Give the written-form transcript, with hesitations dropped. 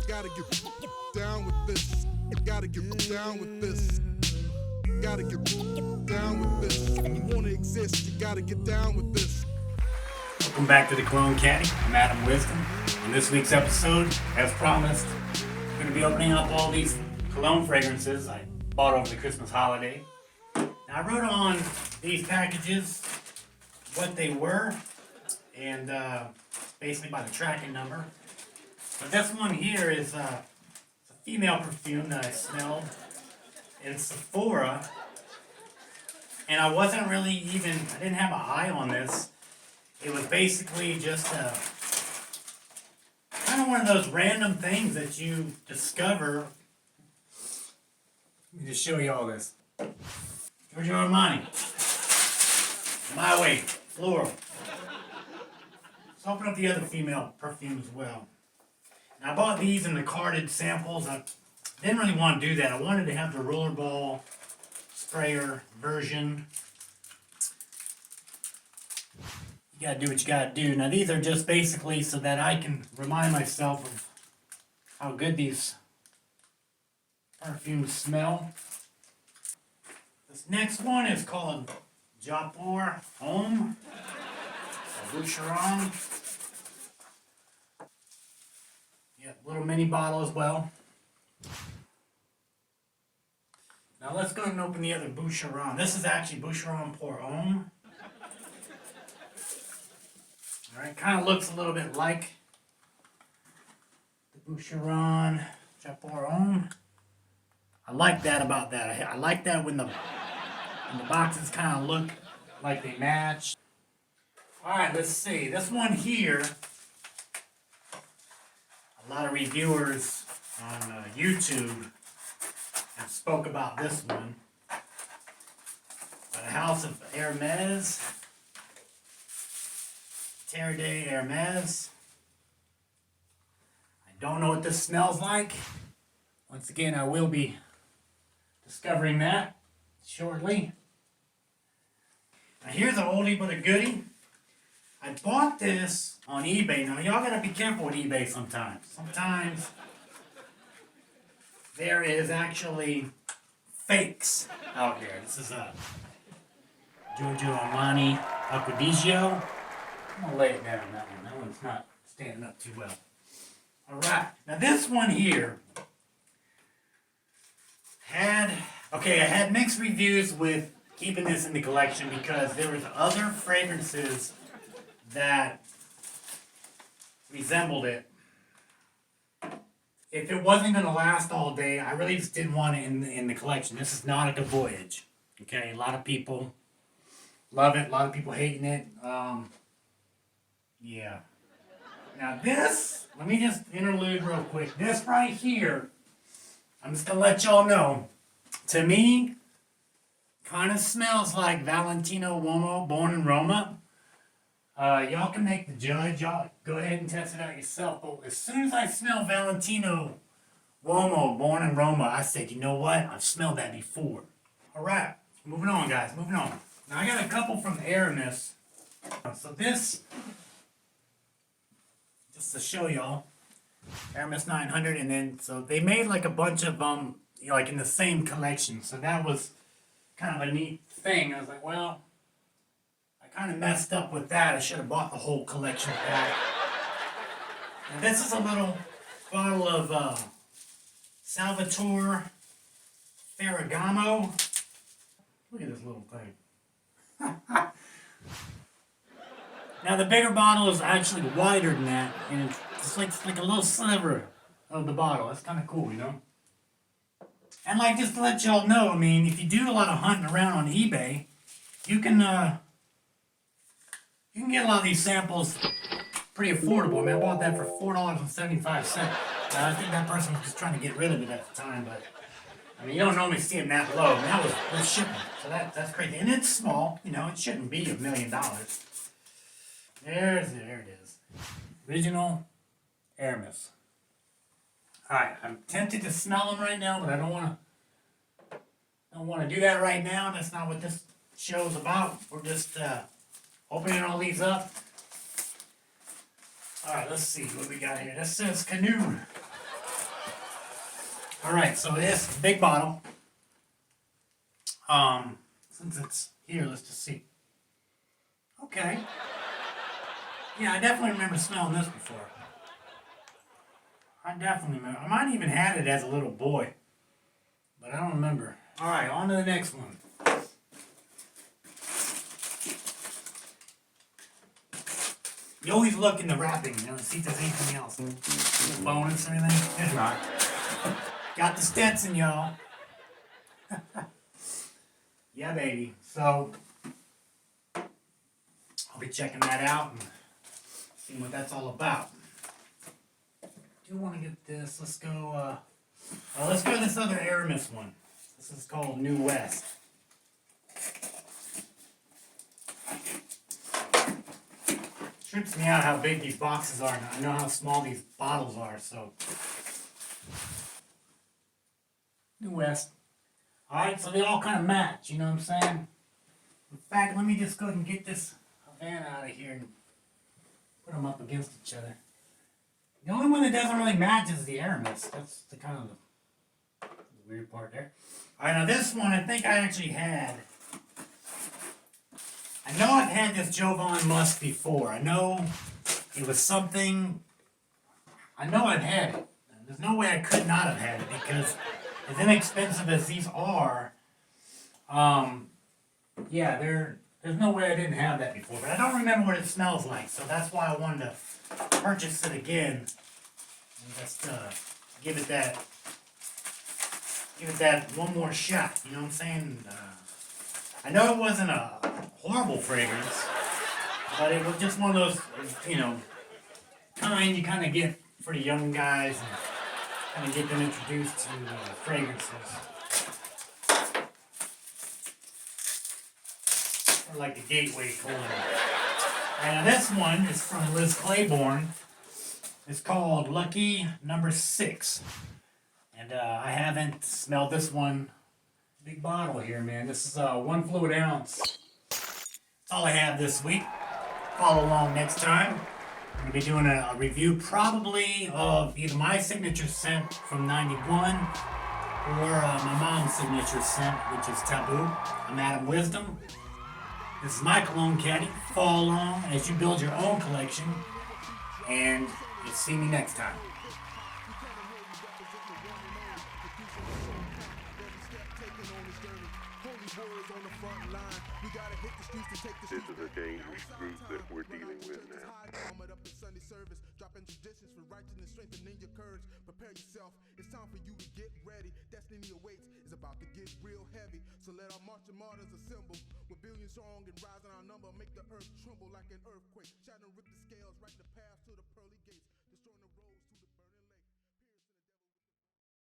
Gotta get down with this. Gotta get down with this. Gotta get down with this. If you wanna exist, you gotta get down with this. Welcome back to the Cologne Caddie. I'm Adam Wisdom. On this week's episode, as promised, I'm going to be opening up all these cologne fragrances I bought over the Christmas holiday. Now, I wrote on these packages what they were, and basically by the tracking number. But this one here is it's a female perfume that I smelled in Sephora, and I wasn't really even, I didn't have an eye on this. It was basically just kind of one of those random things that you discover. Let me just show you all this. Giorgio Armani. My Way. Floral. Let's open up the other female perfume as well. Now, I bought these in the carded samples. I didn't really want to do that. I wanted to have the rollerball sprayer version. You gotta do what you gotta do. Now these are just basically so that I can remind myself of how good these perfumes smell. This next one is called Japor Homme, Boucheron. Yeah, little mini bottle as well. Now let's go ahead and open the other Boucheron. This is actually Boucheron Pour Homme. Alright, kind of looks a little bit like the Boucheron Japor Homme. I like that about that. I like that when the boxes kind of look like they match. Alright, let's see. This one here, a lot of reviewers on YouTube have spoke about this one. By the House of Hermes. Terre de Hermes. I don't know what this smells like. Once again, I will be discovering that shortly. Now here's an oldie but a goodie. I bought this on eBay. Now y'all gotta be careful with eBay sometimes. Sometimes there is actually fakes out here. This is a Giorgio Armani Acquadigio. I'm going to lay it down, that one. That one's not standing up too well. Alright, now this one here I had mixed reviews with keeping this in the collection because there was other fragrances that resembled it. If it wasn't going to last all day, I really just didn't want it in the collection. This is Nautica Voyage. Okay, a lot of people love it, a lot of people hating it. Yeah. Now this, let me just interlude real quick. This right here, I'm just gonna let y'all know, to me, kind of smells like Valentino Uomo Born in Roma. Y'all can make the judge. Y'all go ahead and test it out yourself. But as soon as I smell Valentino Uomo Born in Roma, I said, you know what? I've smelled that before. Alright, moving on, guys, moving on. Now I got a couple from Aramis. So this, just to show y'all, Aramis 900, and then so they made like a bunch of like in the same collection. So that was kind of a neat thing. I was like, well, I kind of messed up with that. I should have bought the whole collection back. And this is a little bottle of Salvatore Ferragamo. Look at this little thing. Now the bigger bottle is actually wider than that, and it's like a little sliver of the bottle. That's kind of cool, you know? And like, just to let y'all know, I mean, if you do a lot of hunting around on eBay, you can get a lot of these samples pretty affordable. I mean, I bought that for $4.75. I think that person was just trying to get rid of it at the time, but I mean, you don't normally see them that low. And that was shipping, so that's crazy. And it's small, you know, it shouldn't be $1 million. There it is. Original Aramis. Alright, I'm tempted to smell them right now, but I don't want to do that right now. That's not what this show's about. We're just opening all these up. Alright, let's see what we got here. This says canoe. Alright, so this big bottle. Since it's here, let's just see. Okay. Yeah, I definitely remember smelling this before. I definitely remember. I might even had it as a little boy. But I don't remember. Alright, on to the next one. You always look in the wrapping, you know, to see if there's anything else. Bonus or anything? It's not. Got the Stetson, y'all. Yeah, baby. So, I'll be checking that out and seeing what that's all about. Do want to get this. Let's go to this other Aramis one. This is called New West. Trips me out how big these boxes are, and I know how small these bottles are, so. New West. Alright, so they all kind of match, you know what I'm saying? In fact, let me just go ahead and get this Havana out of here and put them up against each other. The only one that doesn't really match is the Aramis. That's the kind of the weird part there. Alright, now this one I think I actually had. I know I've had this Jovan Musk before. I know it was something. I know I've had it. There's no way I could not have had it because as inexpensive as these are, yeah, there's no way I didn't have that before. But I don't remember what it smells like, so that's why I wanted to purchase it again and just give it that one more shot. You know what I'm saying? I know it wasn't a horrible fragrance, but it was just one of those, you know, kind you kind of get for the young guys and kind of get them introduced to fragrances. Or like the gateway cologne. And this one is from Liz Claiborne. It's called Lucky Number 6. And I haven't smelled this one. Big bottle here, man. This is 1 fluid ounce. That's all I have this week. Follow along next time. I'm going to be doing a review probably of either my signature scent from 91 or my mom's signature scent, which is Taboo. I'm Adam Wisdom. This is my Cologne Caddie. Follow along as you build your own collection. And you'll see me next time. This is a dangerous group that we're dealing with now. Dropping traditions for righteousness, strengthening your courage. Prepare yourself. It's time for you to get ready. Destiny awaits. Is about to get real heavy. So let our marching martyrs assemble. We're billions strong and rising our number. Make the earth tremble like an earthquake. Shattering, rip the scales, right the path to the